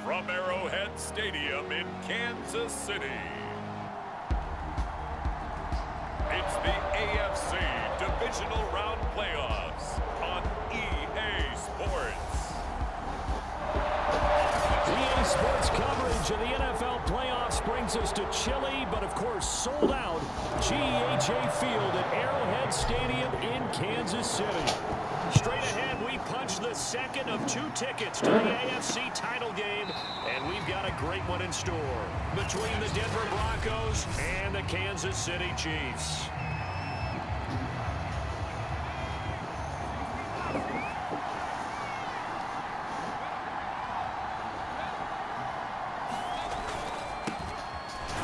from Arrowhead Stadium in Kansas City. It's the AFC Divisional Round Playoffs on EA Sports. EA Sports coverage of the NFL playoffs brings us to chilly, but of course sold out GEHA Field at Arrowhead Stadium in Kansas City. Straight ahead, we punch the second of 2 tickets to the AFC title game, and we've got a great one in store between the Denver Broncos and the Kansas City Chiefs.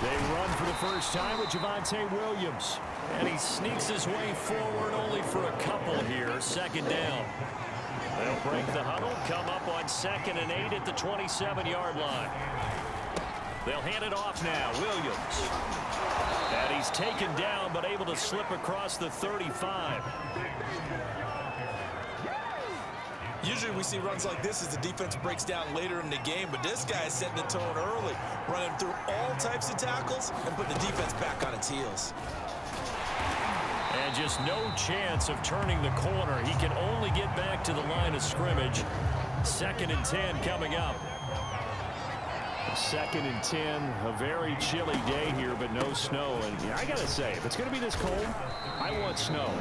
They run for the first time with Javonte Williams. And he sneaks his way forward only for a couple here. Second down. They'll break the huddle, come up on 2nd and 8 at the 27-yard line. They'll hand it off now. Williams. And he's taken down but able to slip across the 35. Usually we see runs like this as the defense breaks down later in the game, but this guy is setting the tone early, running through all types of tackles and putting the defense back on its heels. And just no chance of turning the corner. He can only get back to the line of scrimmage. 2nd and 10 coming up. 2nd and 10, a very chilly day here, but no snow. And I got to say, if it's going to be this cold, I want snow.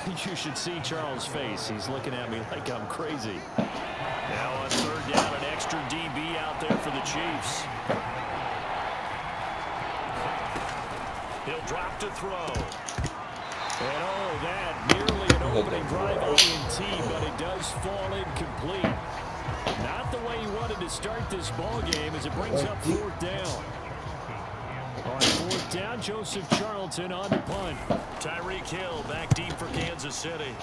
You should see Charles' face. He's looking at me like I'm crazy. Now on 3rd down, an extra DB out there for the Chiefs. He'll drop to throw. And oh, that nearly an opening drive INT, but it does fall incomplete. Not the way he wanted to start this ball game as it brings up 4th down. On 4th down, Joseph Charlton on the punt. Tyreek Hill back deep for Kansas City.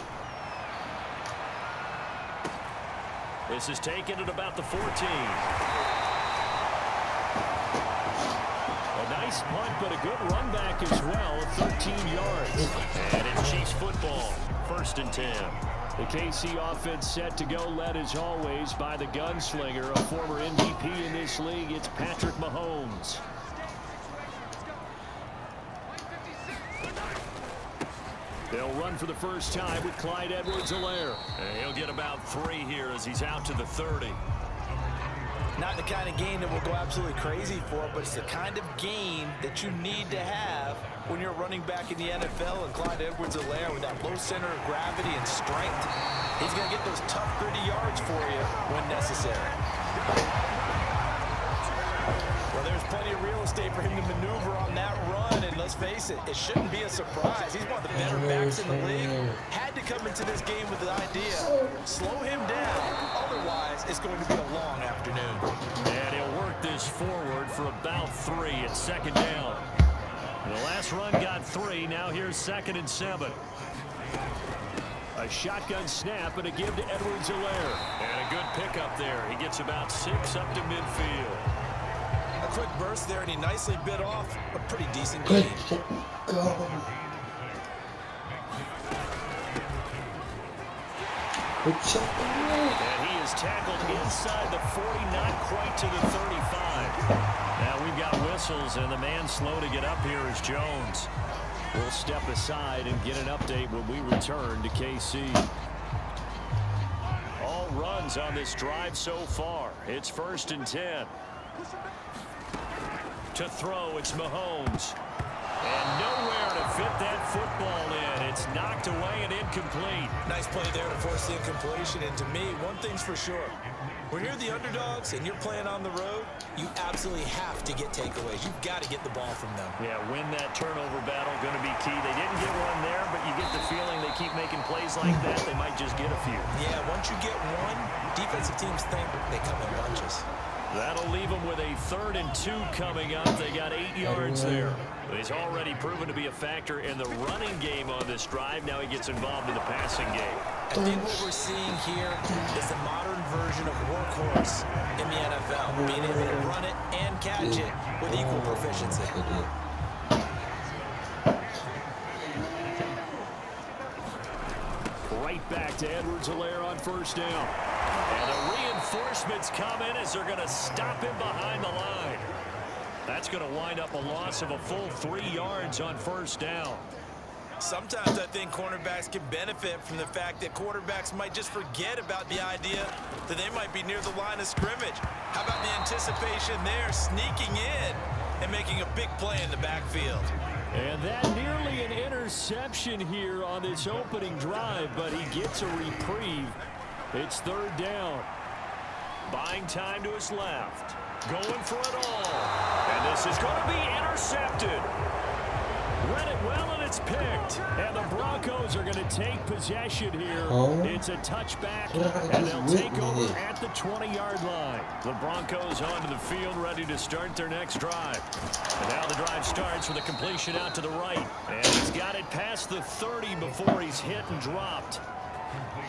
This is taken at about the 14. A nice punt, but a good run back as well, 13 yards. And it's Chiefs football, 1st and 10. The KC offense set to go, led as always by the gunslinger, a former MVP in this league. It's Patrick Mahomes. They'll run for the first time with Clyde Edwards-Helaire. He'll get about 3 here as he's out to the 30. Not the kind of game that we'll go absolutely crazy for, but it's the kind of game that you need to have when you're running back in the NFL. And Clyde Edwards-Helaire, with that low center of gravity and strength, he's going to get those tough, gritty yards for you when necessary. Well, there's plenty of real estate for him to maneuver on that run, and let's face it, it shouldn't be a surprise. He's one of the better backs in the league. Had to come into this game with the idea, slow him down, otherwise it's going to be a long afternoon. And he'll work this forward for about 3 at 2nd down. The last run got 3, now here's 2nd and 7. A shotgun snap and a give to Edwards-Helaire. And a good pickup there. He gets about 6 up to midfield. A quick burst there, and he nicely bit off a pretty decent gain. And he is tackled inside the 40, not quite to the 35. Now we've got whistles, and the man slow to get up here is Jones. We'll step aside and get an update when we return to KC. All runs on this drive so far. It's 1st and 10. To throw, it's Mahomes. And nowhere to fit that football in. It's knocked away and incomplete. Nice play there to force the incompletion. And to me, one thing's for sure. When you're the underdogs and you're playing on the road, you absolutely have to get takeaways. You've got to get the ball from them. Yeah, win that turnover battle, going to be key. They didn't get one there, but you get the feeling they keep making plays like that, they might just get a few. Yeah, once you get one, defensive teams think they come in bunches. That'll leave them with a 3rd and 2 coming up. They got 8 yards there. He's already proven to be a factor in the running game on this drive. Now he gets involved in the passing game. I think what we're seeing here is the modern version of workhorse in the NFL, being able to run it and catch it with equal proficiency. Right back to Edwards-Helaire on first down. And the reinforcements come in as they're going to stop him behind the line. That's going to wind up a loss of a full 3 yards on first down. Sometimes I think cornerbacks can benefit from the fact that quarterbacks might just forget about the idea that they might be near the line of scrimmage. How about the anticipation there, sneaking in and making a big play in the backfield? And that nearly an interception here on this opening drive, but he gets a reprieve. It's third down. Buying time to his left. Going for it all. And this is going to be intercepted. Read it well, and it's picked. And the Broncos are going to take possession here. It's a touchback, and they'll take over at the 20-yard line. The Broncos onto the field, ready to start their next drive. And now the drive starts with a completion out to the right. And he's got it past the 30 before he's hit and dropped.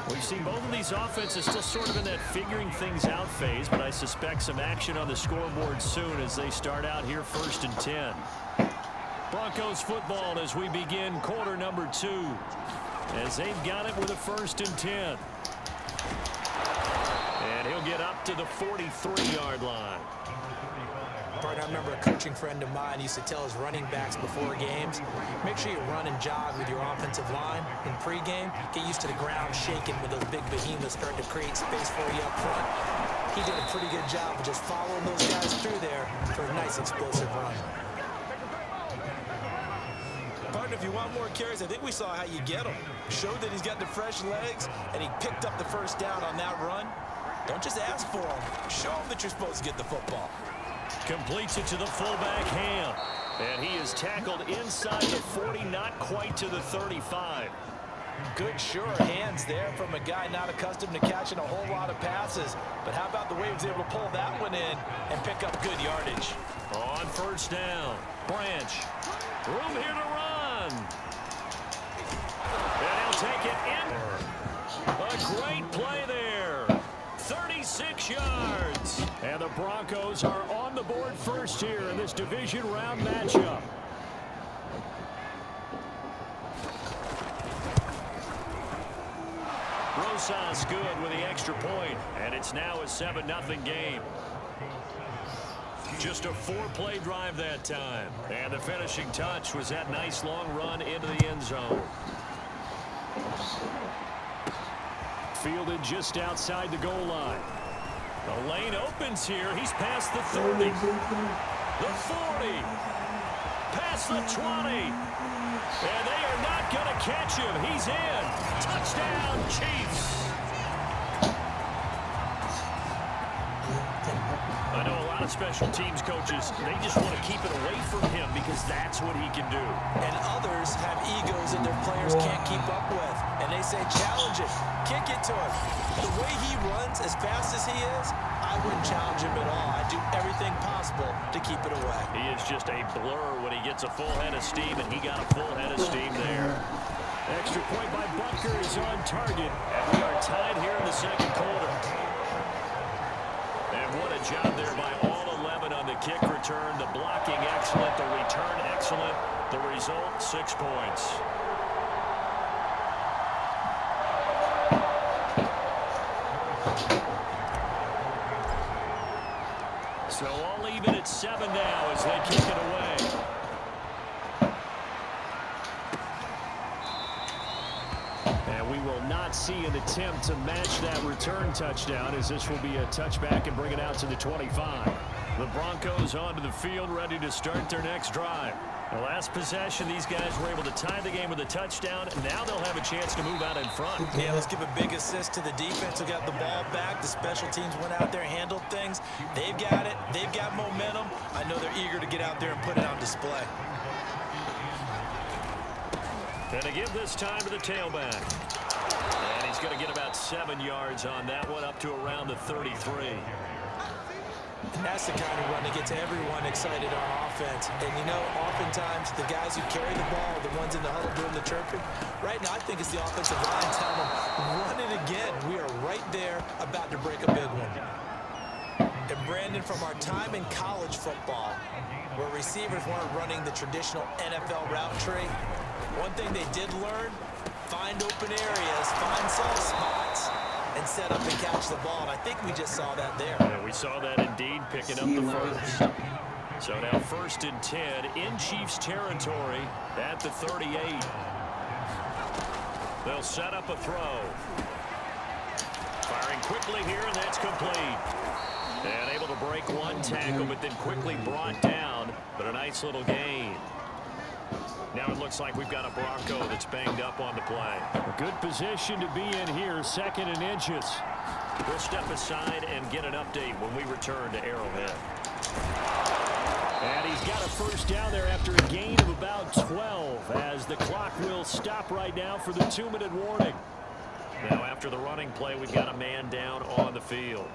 We've seen both of these offenses still sort of in that figuring things out phase, but I suspect some action on the scoreboard soon as they start out here first and 10. Broncos football as we begin quarter number 2, as they've got it with a first and 10. And he'll get up to the 43-yard line. Partner, I remember a coaching friend of mine used to tell his running backs before games, make sure you run and jog with your offensive line in pregame. Get used to the ground shaking with those big behemoths starting to create space for you up front. He did a pretty good job of just following those guys through there for a nice explosive run. Partner, if you want more carries, I think we saw how you get them. Showed that he's got the fresh legs, and he picked up the first down on that run. Don't just ask for him. Show him that you're supposed to get the football. Completes it to the fullback, Ham. And he is tackled inside the 40, not quite to the 35. Good, sure hands there from a guy not accustomed to catching a whole lot of passes. But how about the way he was able to pull that one in and pick up good yardage? On first down, Branch. Room here to run. And he'll take it in. A great play there. 36 yards. And the Broncos are on the board first here in this division round matchup. Rosas good with the extra point, and it's now a 7-0 game. Just a 4-play drive that time. And the finishing touch was that nice long run into the end zone. Fielded just outside the goal line. The lane opens here. He's past the 30. The 40. Past the 20. And they are not going to catch him. He's in. Touchdown, Chiefs. I know a lot of special teams coaches, they just want to keep it away from him because that's what he can do. And others have egos that their players can't keep up with. And they say, challenge it. Kick it to him. The way he runs as fast as he is, I wouldn't challenge him at all. I'd do everything possible to keep it away. He is just a blur when he gets a full head of steam, and he got a full head of steam there. Extra point by Butker is on target, and we are tied here in the second quarter. And what a job there by all 11 on the kick return. The blocking excellent, the return excellent. The result, 6 points. So all even at 7 now as they kick it away. And we will not see an attempt to match that return touchdown, as this will be a touchback and bring it out to the 25. The Broncos onto the field, ready to start their next drive. The last possession, these guys were able to tie the game with a touchdown. Now they'll have a chance to move out in front. Yeah, let's give a big assist to the defense who got the ball back. The special teams went out there, handled things. They've got it. They've got momentum. I know they're eager to get out there and put it on display. And to give this time to the tailback. And he's going to get about 7 yards on that one, up to around the 33. And that's the kind of run that gets everyone excited on offense. And, you know, oftentimes the guys who carry the ball are the ones in the huddle doing the chirping. Right now, I think it's the offensive line telling them, run it again. We are right there about to break a big one. And, Brandon, from our time in college football, where receivers weren't running the traditional NFL route tree, one thing they did learn find open areas, find soft spots, and set up and catch the ball. And I think we just saw that there. Yeah, we saw that indeed, picking up the first. So now 1st and 10 in Chiefs territory at the 38. They'll set up a throw. Firing quickly here, and that's complete. And able to break one tackle, but then quickly brought down. But a nice little gain. Now it looks like we've got a Bronco that's banged up on the play. A good position to be in here, 2nd and inches. We'll step aside and get an update when we return to Arrowhead. And he's got a first down there after a gain of about 12 as the clock will stop right now for the 2-minute warning. Now after the running play, we've got a man down on the field.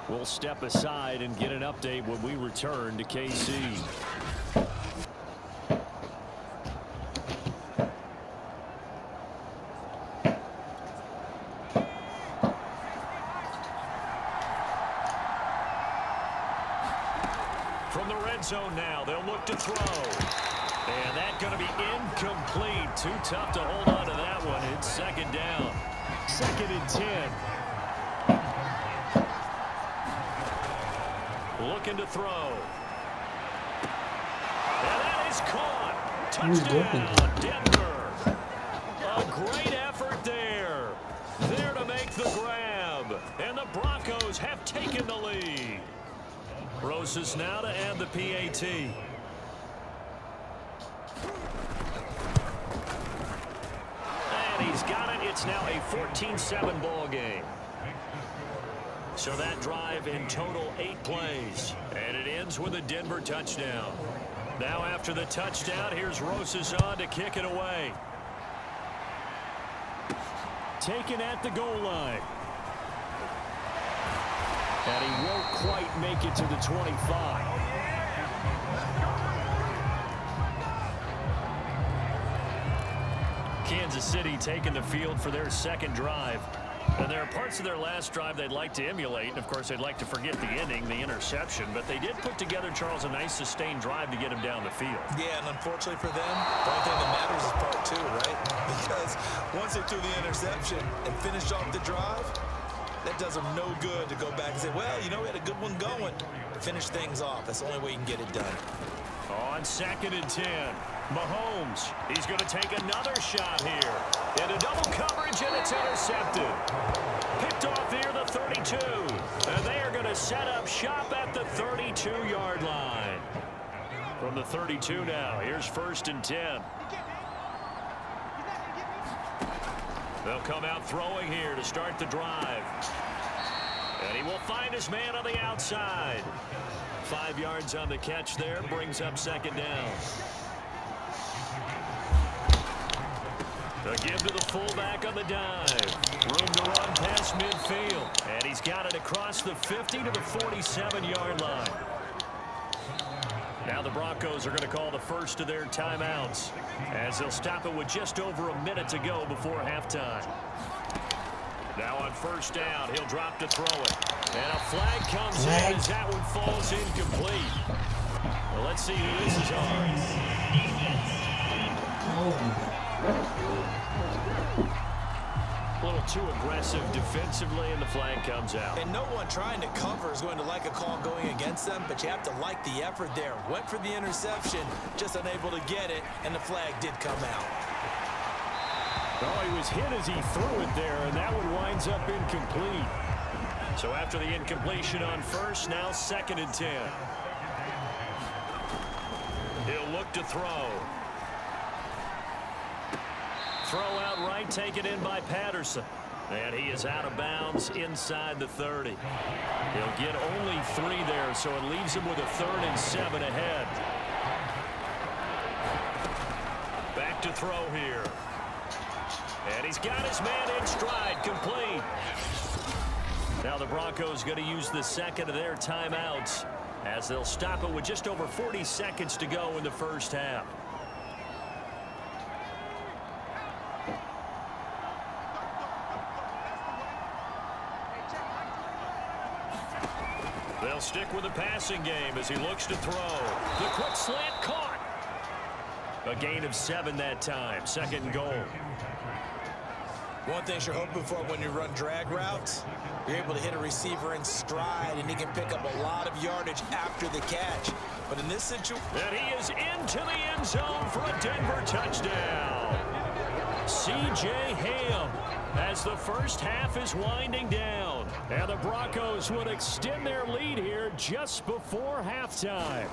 We'll step aside and get an update when we return to KC. From the red zone now, they'll look to throw. And that's going to be incomplete. Too tough to hold on to that one. It's 2nd down. 2nd and 10. Looking to throw. And that is caught. Touchdown, Denver. A great effort there. There to make the grab. And the Broncos have taken the lead. Rosas now to add the PAT. And he's got it. It's now a 14-7 ball game. So that drive in total 8 plays. And it ends with a Denver touchdown. Now after the touchdown, here's Rosas on to kick it away. Taken at the goal line. And he won't quite make it to the 25. Kansas City taking the field for their 2nd drive. And there are parts of their last drive they'd like to emulate. And, of course, they'd like to forget the ending, the interception. But they did put together, Charles, a nice sustained drive to get him down the field. Yeah, and unfortunately for them, the only thing that matters is part 2, right? Because once they threw the interception and finished off the drive, that does them no good to go back and say, well, you know, we had a good one going. Finish things off. That's the only way you can get it done. On 2nd and 10, Mahomes, he's going to take another shot here. Into double coverage, and it's intercepted. Picked off here, the 32. And they are going to set up shop at the 32-yard line. From the 32 now, here's 1st and 10. They'll come out throwing here to start the drive. And he will find his man on the outside. 5 yards on the catch there, brings up 2nd down. A give to the fullback on the dive. Room to run past midfield. And he's got it across the 50 to the 47-yard line. Now the Broncos are going to call the first of their timeouts as they'll stop it with just over a minute to go before halftime. Now on 1st down, he'll drop to throw it. And a flag comes in as that one falls incomplete. Well, let's see who this is on. A little too aggressive defensively, and the flag comes out. And no one trying to cover is going to like a call going against them, but you have to like the effort there. Went for the interception, just unable to get it, and the flag did come out. Oh, he was hit as he threw it there, and that one winds up incomplete. So after the incompletion on 1st, now 2nd and 10. He'll look to throw. Throw out right, taken in by Patterson. And he is out of bounds inside the 30. He'll get only 3 there, so it leaves him with a 3rd and 7 ahead. Back to throw here. And he's got his man in stride, complete. Now the Broncos going to use the 2nd of their timeouts as they'll stop it with just over 40 seconds to go in the 1st half. They'll stick with the passing game as he looks to throw. The quick slant caught. A gain of 7 that time. 2nd and goal. One thing you're hoping for when you run drag routes, you're able to hit a receiver in stride, and he can pick up a lot of yardage after the catch. But in this situation... And he is into the end zone for a Denver touchdown. C.J. Ham as the first half is winding down. And the Broncos would extend their lead here just before halftime.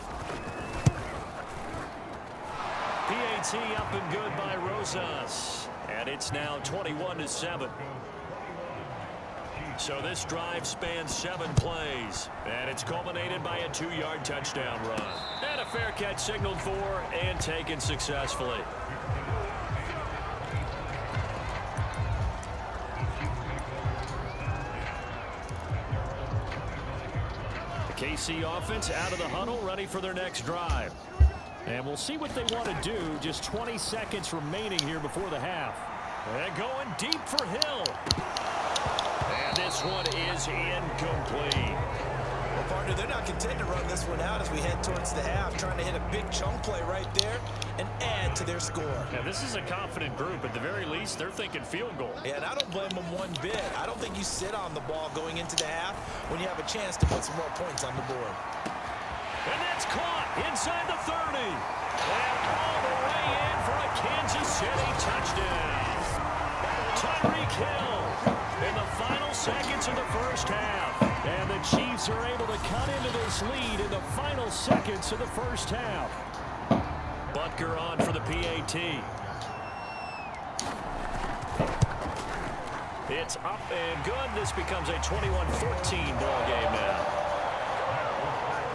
PAT up and good by Rosas. And it's now 21-7. So this drive spans 7 plays. And it's culminated by a 2-yard touchdown run. And a fair catch signaled for and taken successfully. The KC offense out of the huddle, ready for their next drive. And we'll see what they want to do. Just 20 seconds remaining here before the half. And going deep for Hill. And this one is incomplete. Well, partner, they're not content to run this one out as we head towards the half, trying to hit a big chunk play right there and add to their score. Now, this is a confident group. At the very least, they're thinking field goal. Yeah, and I don't blame them one bit. I don't think you sit on the ball going into the half when you have a chance to put some more points on the board. And that's caught inside the 30. And all the way in for a Kansas City touchdown. Tyreek Hill in the final seconds of the first half. And the Chiefs are able to cut into this lead in the final seconds of the first half. Butker on for the PAT. It's up and good. This becomes a 21-14 ball game now.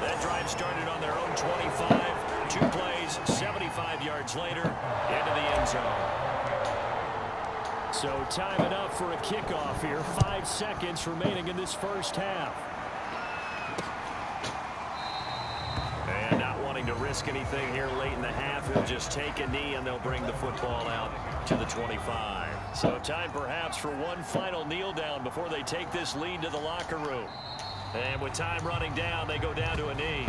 That drive started on their own 25. 2 plays, 75 yards later, into the end zone. So time enough for a kickoff here. 5 seconds remaining in this first half. And not wanting to risk anything here late in the half, he'll just take a knee and they'll bring the football out to the 25. So time perhaps for one final kneel down before they take this lead to the locker room. And with time running down, they go down to a knee.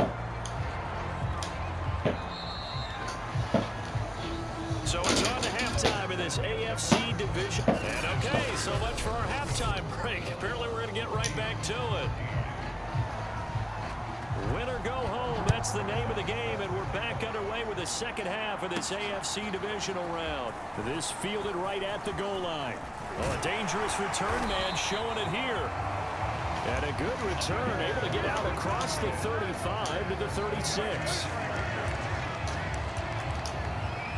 So it's on to halftime in this AFC division. And okay, so much for our halftime break. Apparently we're going to get right back to it. Win or go home, that's the name of the game, and we're back underway with the second half of this AFC divisional round. This fielded right at the goal line. Well, a dangerous return man showing it here. And a good return, able to get out across the 35 to the 36.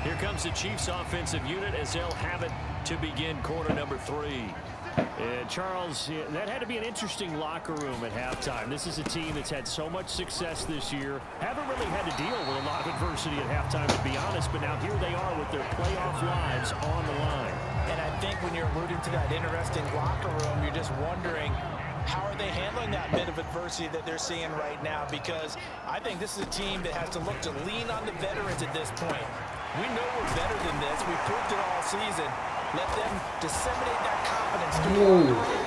Here comes the Chiefs offensive unit as they'll have it to begin quarter number 3. And Charles, that had to be an interesting locker room at halftime. This is a team that's had so much success this year. Haven't really had to deal with a lot of adversity at halftime, to be honest, but now here they are with their playoff lives on the line. And I think when you're alluding to that interesting locker room, you're just wondering, how are they handling that bit of adversity that they're seeing right now? Because I think this is a team that has to look to lean on the veterans at this point. We know we're better than this. We've proved it all season. Let them disseminate that confidence through the room.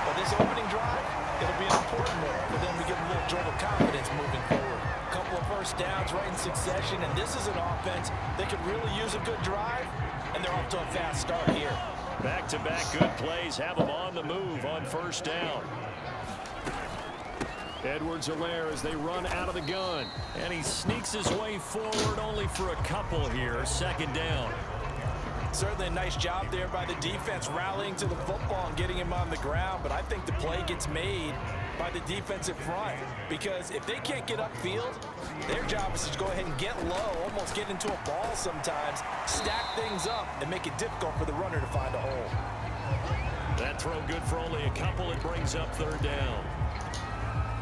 But this opening drive, it'll be an important one for them to get a little jolt of confidence moving forward. A couple of first downs right in succession, and this is an offense that could really use a good drive, and they're off to a fast start here. Back-to-back good plays have them on the move on first down. Edwards-Helaire as they run out of the gun. And he sneaks his way forward only for a couple here. Second down. Certainly a nice job there by the defense rallying to the football and getting him on the ground. But I think the play gets made by the defensive front. Because if they can't get upfield, their job is to go ahead and get low, almost get into a ball sometimes, stack things up, and make it difficult for the runner to find a hole. That throw good for only a couple. It brings up third down.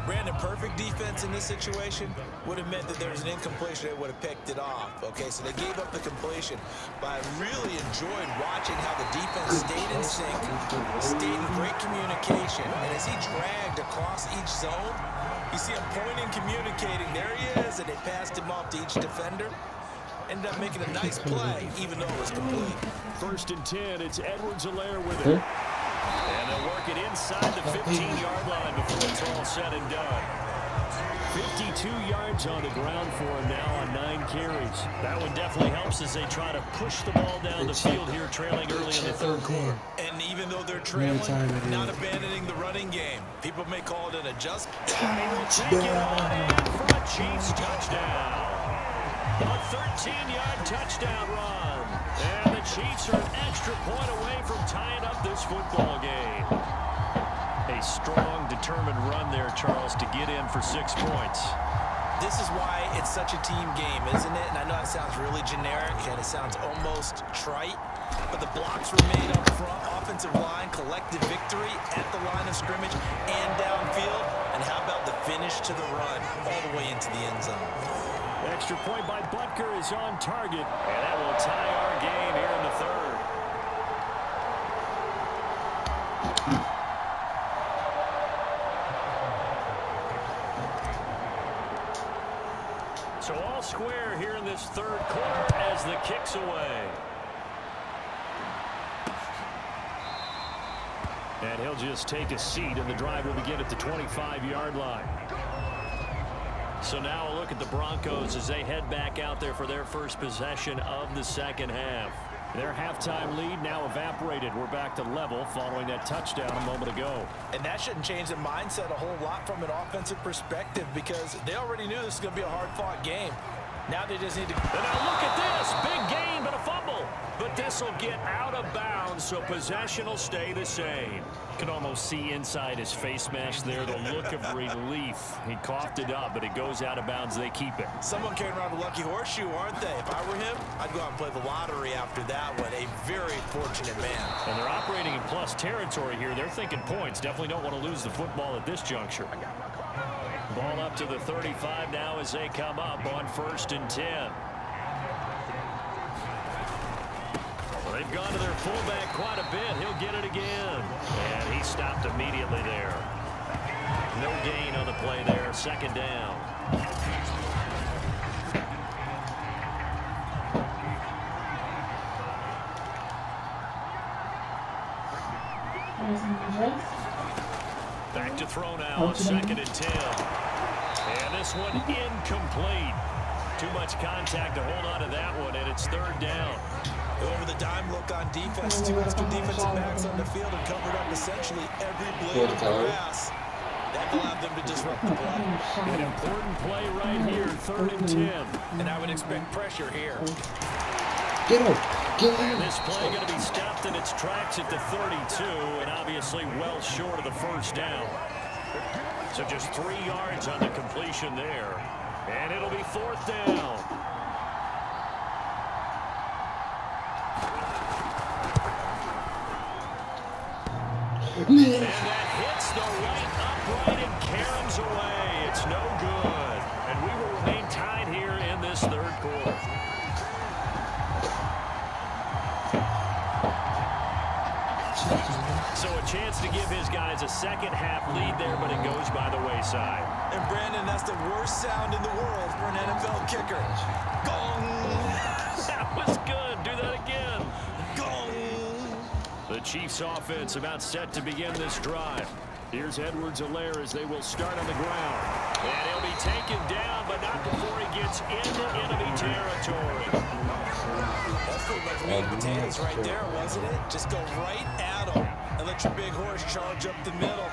Brandon, perfect defense in this situation would have meant that there was an incompletion. They would have picked it off. Okay, so they gave up the completion. But I really enjoyed watching how the defense stayed in sync, stayed in great communication. And as he dragged across each zone, you see him pointing, communicating. There he is, and they passed him off to each defender. Ended up making a nice play, even though it was complete. First and 10, it's Edwards-Helaire with it. And they'll work it inside the 15-yard line before it's all said and done. 52 yards on the ground for him now on 9 carries. That one definitely helps as they try to push the ball down the field here, trailing early in the third quarter. And even though they're trailing, not abandoning the running game. People may call it an adjustment. He will take it on in for a Chiefs touchdown. A 13-yard touchdown run. And the Chiefs are an extra point away from tying up this football game. A strong, determined run there, Charles, to get in for 6 points. This is why it's such a team game, isn't it? And I know it sounds really generic and it sounds almost trite, but the blocks were made up front, offensive line, collective victory at the line of scrimmage and downfield. And how about the finish to the run all the way into the end zone? Extra point by Butker is on target, and that will tie our game here in the third. So all square here in this third quarter as the kick's away. And he'll just take a seat, and the drive will begin at the 25-yard line. So now a look at the Broncos as they head back out there for their first possession of the second half. Their halftime lead now evaporated. We're back to level following that touchdown a moment ago. And that shouldn't change the mindset a whole lot from an offensive perspective because they already knew this was going to be a hard-fought game. Now they just need to... And now look at this. Big gain, but a fumble. But this will get out of bounds, so possession will stay the same. You can almost see inside his face mask there the look of relief. He coughed it up, but it goes out of bounds. They keep it. Someone carrying around a lucky horseshoe, aren't they? If I were him, I'd go out and play the lottery after that one. A very fortunate man. And they're operating in plus territory here. They're thinking points. Definitely don't want to lose the football at this juncture. Ball up to the 35 now as they come up on 1st and 10. Well, they've gone to their fullback quite a bit. He'll get it again. And he stopped immediately there. No gain on the play there. 2nd down. Back to throw now on 2nd and 10. And this one incomplete. Too much contact to hold on to that one, and it's 3rd down. Over the dime look on defense. 2 extra defensive backs on the field and covered up essentially every blade of grass. That allowed them to disrupt the play. An important play right here, 3rd and 10. And I would expect pressure here. Get him. Get him. And this play going to be stopped in its tracks at the 32, and obviously well short of the 1st down. So just 3 yards on the completion there. And it'll be 4th down. And that hits the right upright and caroms away. It's no good. And we will remain tied here in this 3rd quarter. So a chance to give his guys a second-half lead there, but it goes by the wayside. And Brandon, that's the worst sound in the world for an NFL kicker. Gong! That was good. Do that again. Gong! The Chiefs offense about set to begin this drive. Here's Edwards-Helaire as they will start on the ground. And he'll be taken down, but not before he gets into enemy territory. That's pretty much meat and potatoes right there, wasn't it? Just go right at him and let your big horse charge up the middle.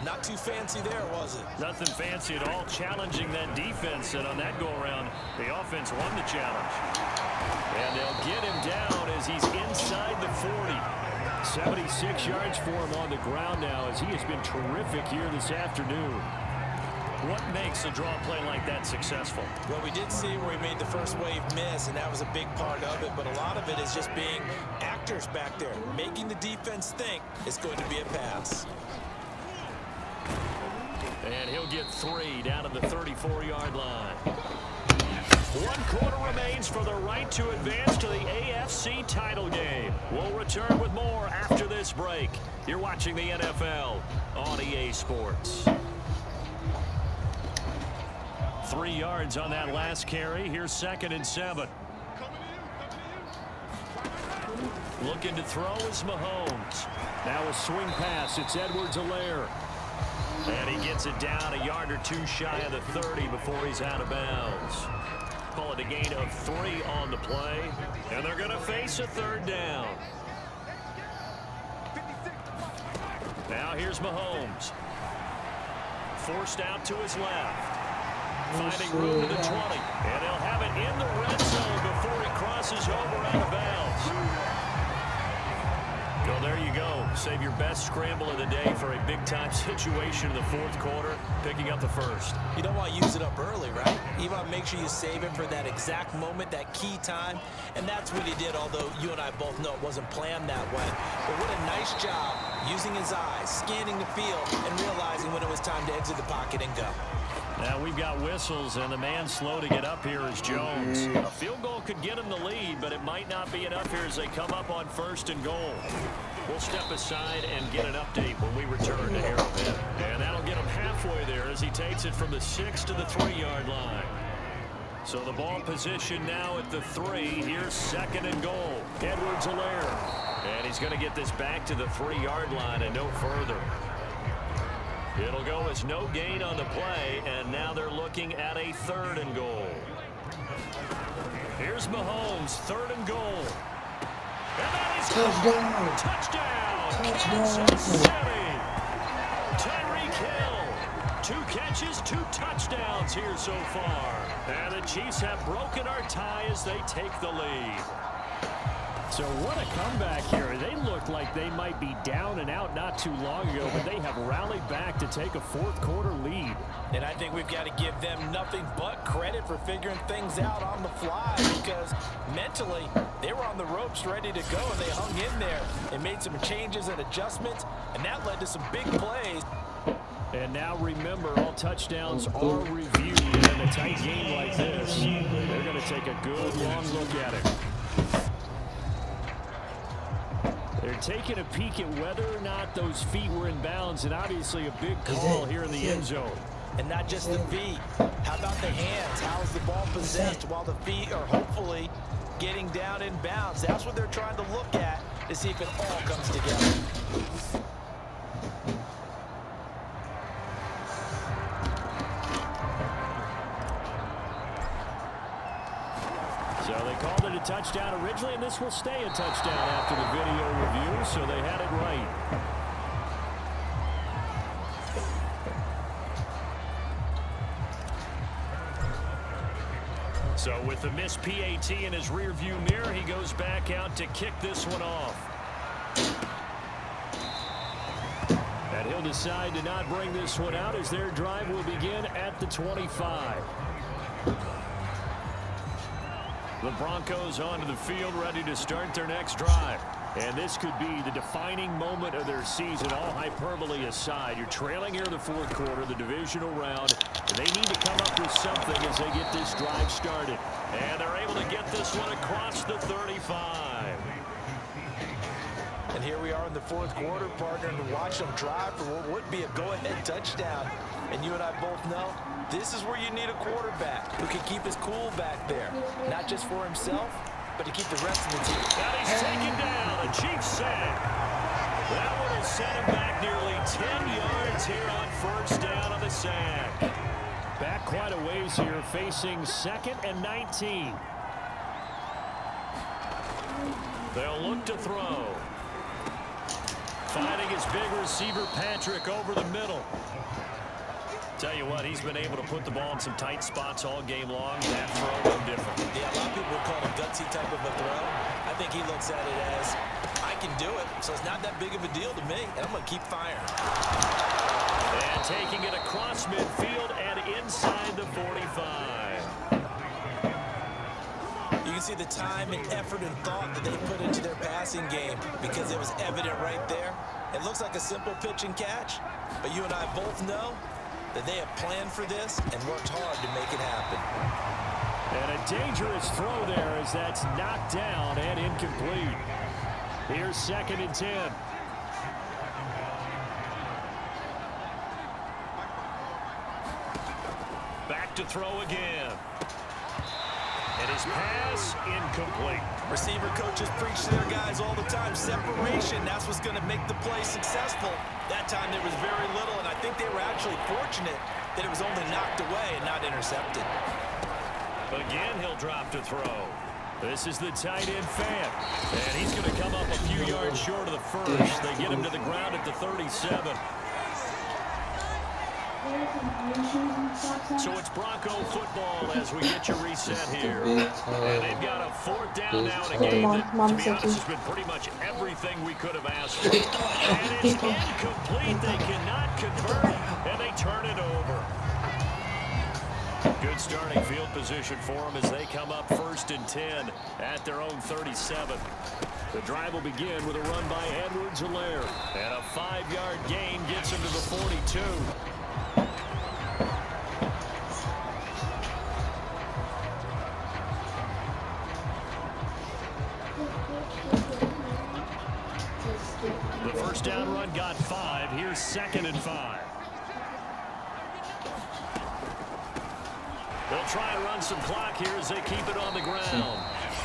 Not too fancy there, was it? Nothing fancy at all, challenging that defense, and on that go-around, the offense won the challenge. And they'll get him down as he's inside the 40. 76 yards for him on the ground now as he has been terrific here this afternoon. What makes a draw play like that successful? Well, we did see where he made the first wave miss, and that was a big part of it, but a lot of it is just being actors back there, making the defense think it's going to be a pass. And he'll get 3 down to the 34-yard line. 1 quarter remains for the right to advance to the AFC title game. We'll return with more after this break. You're watching the NFL on EA Sports. 3 yards on that last carry. Here's 2nd and 7. Looking to throw is Mahomes. Now a swing pass. It's Edwards-Helaire. And he gets it down a yard or two shy of the 30 before he's out of bounds. Call it a gain of 3 on the play. And they're going to face a third down. Now here's Mahomes. Forced out to his left. Finding room to the 20. And he'll have it in the red zone before he crosses over out of bounds. Well, there you go. Save your best scramble of the day for a big-time situation in the fourth quarter, picking up the first. You don't want to use it up early, right? You want to make sure you save it for that exact moment, that key time. And that's what he did, although you and I both know it wasn't planned that way. But what a nice job using his eyes, scanning the field, and realizing when it was time to exit the pocket and go. Now we've got whistles, and the man slow to get up here is Jones. A field goal could get him the lead, but it might not be enough here as they come up on 1st and goal. We'll step aside and get an update when we return to Arrowhead. And that'll get him halfway there as he takes it from the 6 to the 3-yard line. So the ball position now at the 3. Here's 2nd and goal. Edwards-Helaire. And he's going to get this back to the 3-yard line and no further. It'll go as no gain on the play, and now they're looking at a 3rd and goal. Here's Mahomes, 3rd and goal. And that is touchdown! Kansas City! Tyreek Hill, 2 catches, 2 touchdowns here so far. And the Chiefs have broken our tie as they take the lead. So what a comeback here. They looked like they might be down and out not too long ago, but they have rallied back to take a fourth quarter lead. And I think we've got to give them nothing but credit for figuring things out on the fly, because mentally they were on the ropes ready to go, and they hung in there and made some changes and adjustments, and that led to some big plays. And now remember, all touchdowns are reviewed in a tight game like this. They're going to take a good long look at it. They're taking a peek at whether or not those feet were in bounds, and obviously a big call here in the end zone. And not just the feet. How about the hands? How's the ball possessed while the feet are hopefully getting down in bounds? That's what they're trying to look at to see if it all comes together. So they called it a touchdown originally, and this will stay a touchdown after the video review, so they had it right. So with the missed PAT in his rearview mirror, he goes back out to kick this one off. And he'll decide to not bring this one out as their drive will begin at the 25. The Broncos onto the field, ready to start their next drive. And this could be the defining moment of their season, all hyperbole aside. You're trailing here in the fourth quarter, the divisional round, and they need to come up with something as they get this drive started. And they're able to get this one across the 35. And here we are in the fourth quarter, partner, and to watch them drive for what would be a go-ahead touchdown. And you and I both know this is where you need a quarterback who can keep his cool back there, not just for himself, but to keep the rest of the team. And he's taken down, a Chiefs sack. That one will set him back nearly 10 yards here on 1st down on the sack. Back quite a ways here, facing 2nd and 19. They'll look to throw. Finding his big receiver, Patrick, over the middle. Tell you what, he's been able to put the ball in some tight spots all game long. That throw, no different. Yeah, a lot of people would call it a gutsy type of a throw. I think he looks at it as, I can do it, so it's not that big of a deal to me, and I'm going to keep firing. And taking it across midfield and inside the 45. You can see the time and effort and thought that they put into their passing game because it was evident right there. It looks like a simple pitch and catch, but you and I both know that they have planned for this and worked hard to make it happen. And a dangerous throw there as that's knocked down and incomplete. Here's 2nd and 10. Back to throw again. And his pass incomplete. Receiver coaches preach to their guys all the time. Separation, that's what's going to make the play successful. That time there was very little, and I think they were actually fortunate that it was only knocked away and not intercepted. Again, he'll drop to throw. This is the tight end fan, and he's going to come up a few yards short of the first. They get him to the ground at the 37. So it's Bronco football as we get your reset here. And they've got a fourth down now in a game that, to be honest, has been pretty much everything we could have asked for. And it's incomplete. They cannot convert, and they turn it over. Good starting field position for them as they come up 1st and 10 at their own 37. The drive will begin with a run by Edwards-Helaire. And a 5-yard gain gets him to the 42. The first down run got 5. Here's 2nd and 5. They'll try and run some clock here as they keep it on the ground.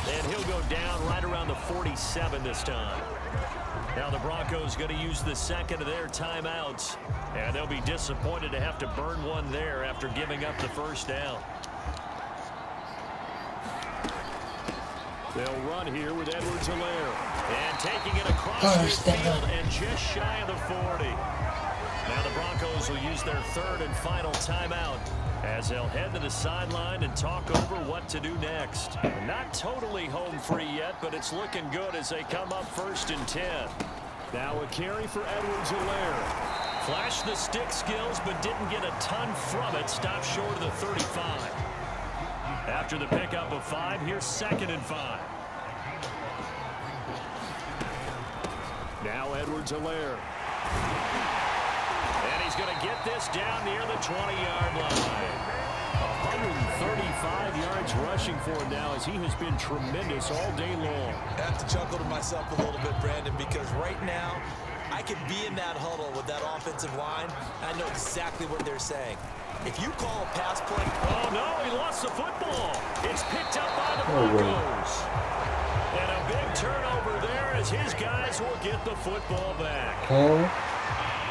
And he'll go down right around the 47 this time. Now the Broncos going to use the second of their timeouts. And they'll be disappointed to have to burn one there after giving up the first down. They'll run here with Edwards-Helaire. And taking it across the field and just shy of the 40. Now the Broncos will use their 3rd and final timeout as they'll head to the sideline and talk over what to do next. Not totally home free yet, but it's looking good as they come up 1st and 10. Now a carry for Edwards-Helaire. Flashed the stick skills, but didn't get a ton from it. Stopped short of the 35. After the pickup of 5, here's 2nd and 5. Now Edwards-Helaire. And he's going to get this down near the 20-yard line. 135 yards rushing for him now as he has been tremendous all day long. I have to chuckle to myself a little bit, Brandon, because right now I could be in that huddle with that offensive line. I know exactly what they're saying. If you call a pass play... Oh, no, he lost the football. It's picked up by the Broncos. And a big turnover there as his guys will get the football back.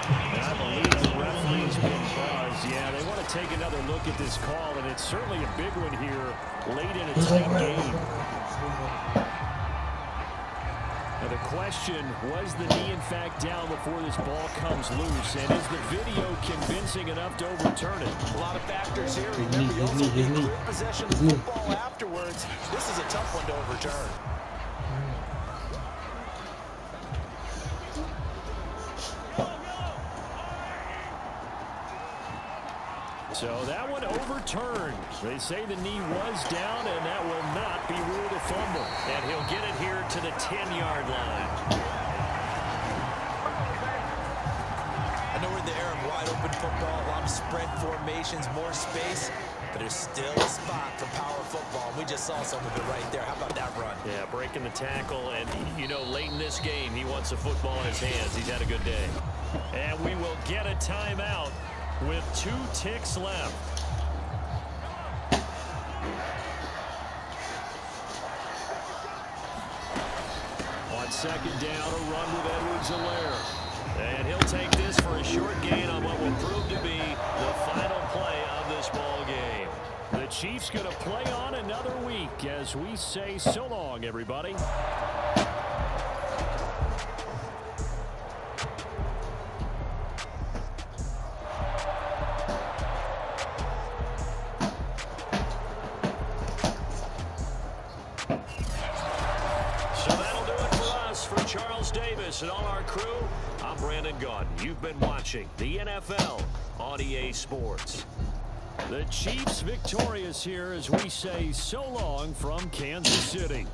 I believe the referee's been buzzed. Yeah, they want to take another look at this call, and it's certainly a big one here late in a tight game. Now the question, was the knee in fact down before this ball comes loose? And is the video convincing enough to overturn it? A lot of factors here. Remember, you also need clear possession of the football afterwards. This is a tough one to overturn. So that one overturned. They say the knee was down, and that will not be ruled a fumble. And he'll get it here to the 10-yard line. I know we're in the era of wide-open football, a lot of spread formations, more space, but there's still a spot for power football. We just saw some of it right there. How about that run? Yeah, breaking the tackle, and, you know, late in this game, he wants the football in his hands. He's had a good day. And we will get a timeout with 2 ticks left. On 2nd down, a run with Edwards-Helaire. And he'll take this for a short gain on what will prove to be the final play of this ball game. The Chiefs going to play on another week as we say so long, everybody. And all our crew, I'm Brandon Gaudin. You've been watching the NFL on EA Sports. The Chiefs victorious here as we say so long from Kansas City.